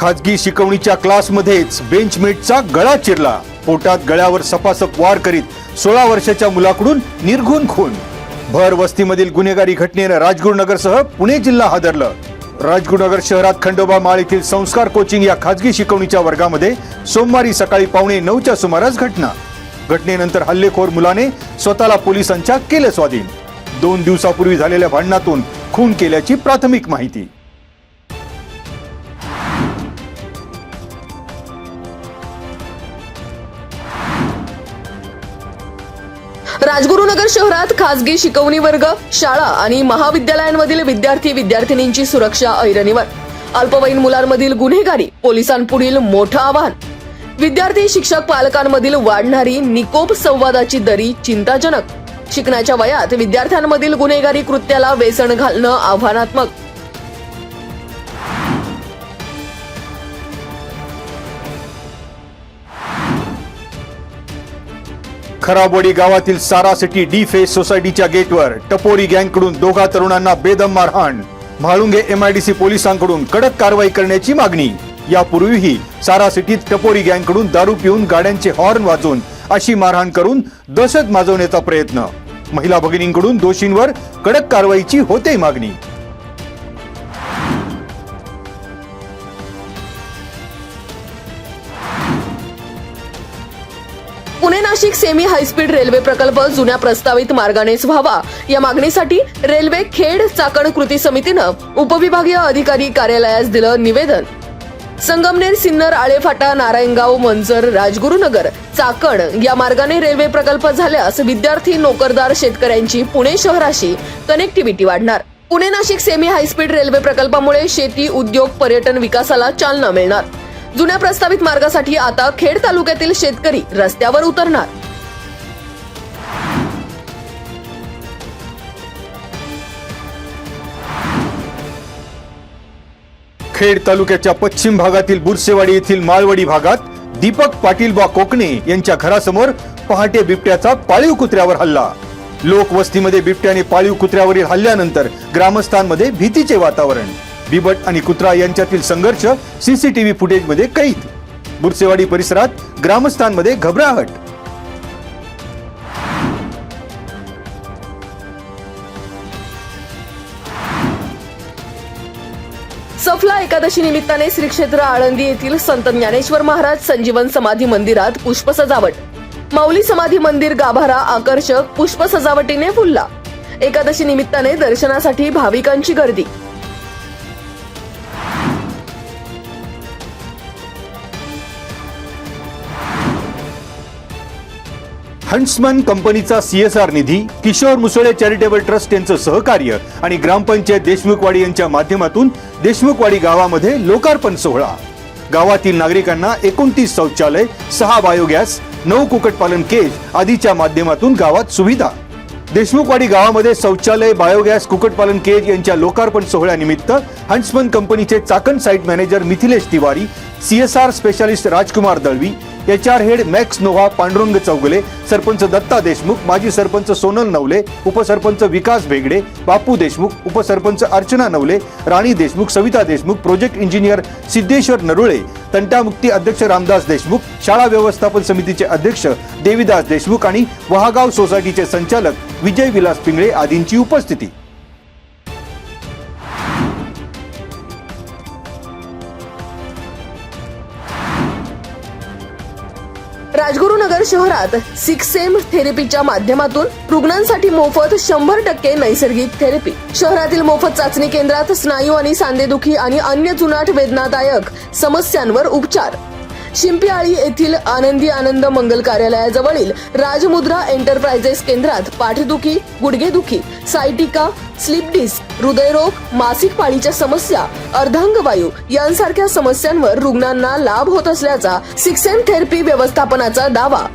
खाजगी शिकवणीच्या क्लासमध्येच बेंचमेटचा गळा चिरला. पोटात गळ्यावर सपासप वार करीत 16 वर्षाच्या मुलाकडून निर्घुण खून. भर वस्तीमधील गुन्हेगारी घटनेनं राजगुरुनगरसह पुणे जिल्हा हादरलं. राजगुरुनगर शहरात खंडोबा माळ येथील संस्कार कोचिंग या खाजगी शिकवणीच्या वर्गामध्ये सोमवारी सकाळी 8:45च्या सुमारास घटनेनंतर हल्लेखोर मुलाने स्वतःला पोलिसांच्या केलं स्वाधीन. 2 दिवसापूर्वी झालेल्या भांडणातून खून केल्याची प्राथमिक माहिती. राजगुरुनगर शहरात खासगी शिकवणी वर्ग, शाळा आणि महाविद्यालयांमधील विद्यार्थी विद्यार्थिनींची सुरक्षा ऐरणीवर. अल्पवयीन मुलांमधील गुन्हेगारी पोलिसांपुढील मोठं आव्हान. विद्यार्थी शिक्षक पालकांमधील वाढणारी निकोप संवादाची दरी चिंताजनक. शिकण्याच्या वयात विद्यार्थ्यांमधील गुन्हेगारी कृत्याला वेसण घालणं आव्हानात्मक. खराबवाडी गावातील सारा सिटी डी फेस सोसायटीच्या गेटवर टपोरी गँगकडून 2 तरुणांना बेदम मारहाण. म्हाळुंगे MIDC पोलिसांकडून कडक कारवाई करण्याची मागणी. यापूर्वीही सारा सिटीत टपोरी गँगकडून दारू पिऊन गाड्यांचे हॉर्न वाजवून अशी मारहाण करून दहशत माजवण्याचा प्रयत्न. महिला भगिनींकडून दोषींवर कडक कारवाईची होते मागणी. Pune Nashik semi high speed railway प्रकल्प जुन्या प्रस्तावित मार्गानेच व्हावा या मागणीसाठी रेल्वे खेड चाकण कृती समितीनं उपविभागीय अधिकारी कार्यालयास दिलं निवेदन. संगमनेर, सिन्नर, आळेफाटा, नारायणगाव, मंचर, राजगुरुनगर, चाकण या मार्गाने रेल्वे प्रकल्प झाल्यास विद्यार्थी, नोकरदार, शेतकऱ्यांची पुणे शहराशी कनेक्टिव्हिटी वाढणार. Pune Nashik semi high speed railway प्रकल्पामुळे शेती, उद्योग, पर्यटन विकासाला चालना मिळणार. जुन्या प्रस्तावित मार्गासाठी आता खेड तालुक्यातील शेतकरी रस्त्यावर उतरणार. खेड तालुक्याच्या पश्चिम भागातील बुरसेवाडी येथील माळवाडी भागात दीपक पाटील बा कोकणे यांच्या घरासमोर पहाटे बिबट्याचा पाळीव कुत्र्यावर हल्ला. लोकवस्तीमध्ये बिबट्याने पाळीव कुत्र्यावरील हल्ल्यानंतर ग्रामस्थांमध्ये भीतीचे वातावरण. बिबट आणि कुत्रा यांच्यातील संघर्ष CCTV फुटेजमध्ये कैद. बुरसेवाडी परिसरात ग्रामस्थांमध्ये घबराहट. सफला एकादशी निमित्ताने श्री क्षेत्र आळंदी येथील संत ज्ञानेश्वर महाराज संजीवन समाधी मंदिरात पुष्प सजावट. माऊली समाधी मंदिर गाभारा आकर्षक पुष्प सजावटीने फुलला. एकादशी निमित्ताने दर्शनासाठी भाविकांची गर्दी. हंट्समन कंपनीचा CSR निधी, किशोर मुसळे चॅरिटेबल ट्रस्ट यांचं सहकार्य आणि ग्रामपंचायत देशमुखवाडी यांच्या माध्यमातून देशमुखवाडी गावामध्ये लोकार्पण सोहळा. गावातील नागरिकांना 29 शौचालय, 6 बायोगॅस, 9 कुक्कुटपालन केज आदीच्या माध्यमातून गावात सुविधा. देशमुखवाडी गावामध्ये शौचालय, बायोगॅस, कुक्कुटपालन केज यांच्या लोकार्पण सोहळ्यानिमित्त हंट्समन कंपनीचे Chakan site manager Mithilesh Tiwari, CSR specialist Rajkumar Dalvi, HR head Max Noah, Pandurang Chougule, sarpanch Datta Deshmukh, माजी सरपंच सोनल नवले, उपसरपंच विकास भेगडे, बापू देशमुख, उपसरपंच अर्चना नवले, राणी देशमुख, सविता देशमुख, प्रोजेक्ट इंजिनियर सिद्धेश्वर नरुळे, तंटामुक्ती अध्यक्ष रामदास देशमुख, शाळा व्यवस्थापन समितीचे अध्यक्ष देवीदास देशमुख आणि वहागाव सोसायटीचे संचालक विजय विलास पिंगळे आदींची उपस्थिती. राजगुरुनगर शहरात 6M थेरपीच्या माध्यमातून रुग्णांसाठी मोफत 100% नैसर्गिक थेरपी. शहरातील मोफत चाचणी केंद्रात स्नायू आणि सांधेदुखी आणि अन्य जुनाट वेदनादायक समस्यांवर उपचार. शिंपीआळी येथील आनंदी आनंद मंगल कार्यालयाजवळील राजमुद्रा एंटरप्राइजेस केंद्रात पाठदुखी, गुडघेदुखी, सायटिका, स्लीप डिस्क, हृदयरोग, मासिक पाळीच्या समस्या, अर्धांगवायू यांसारख्या समस्यांवर रुग्णांना लाभ होत असल्याचा 6M थेरपी व्यवस्थापनाचा दावा.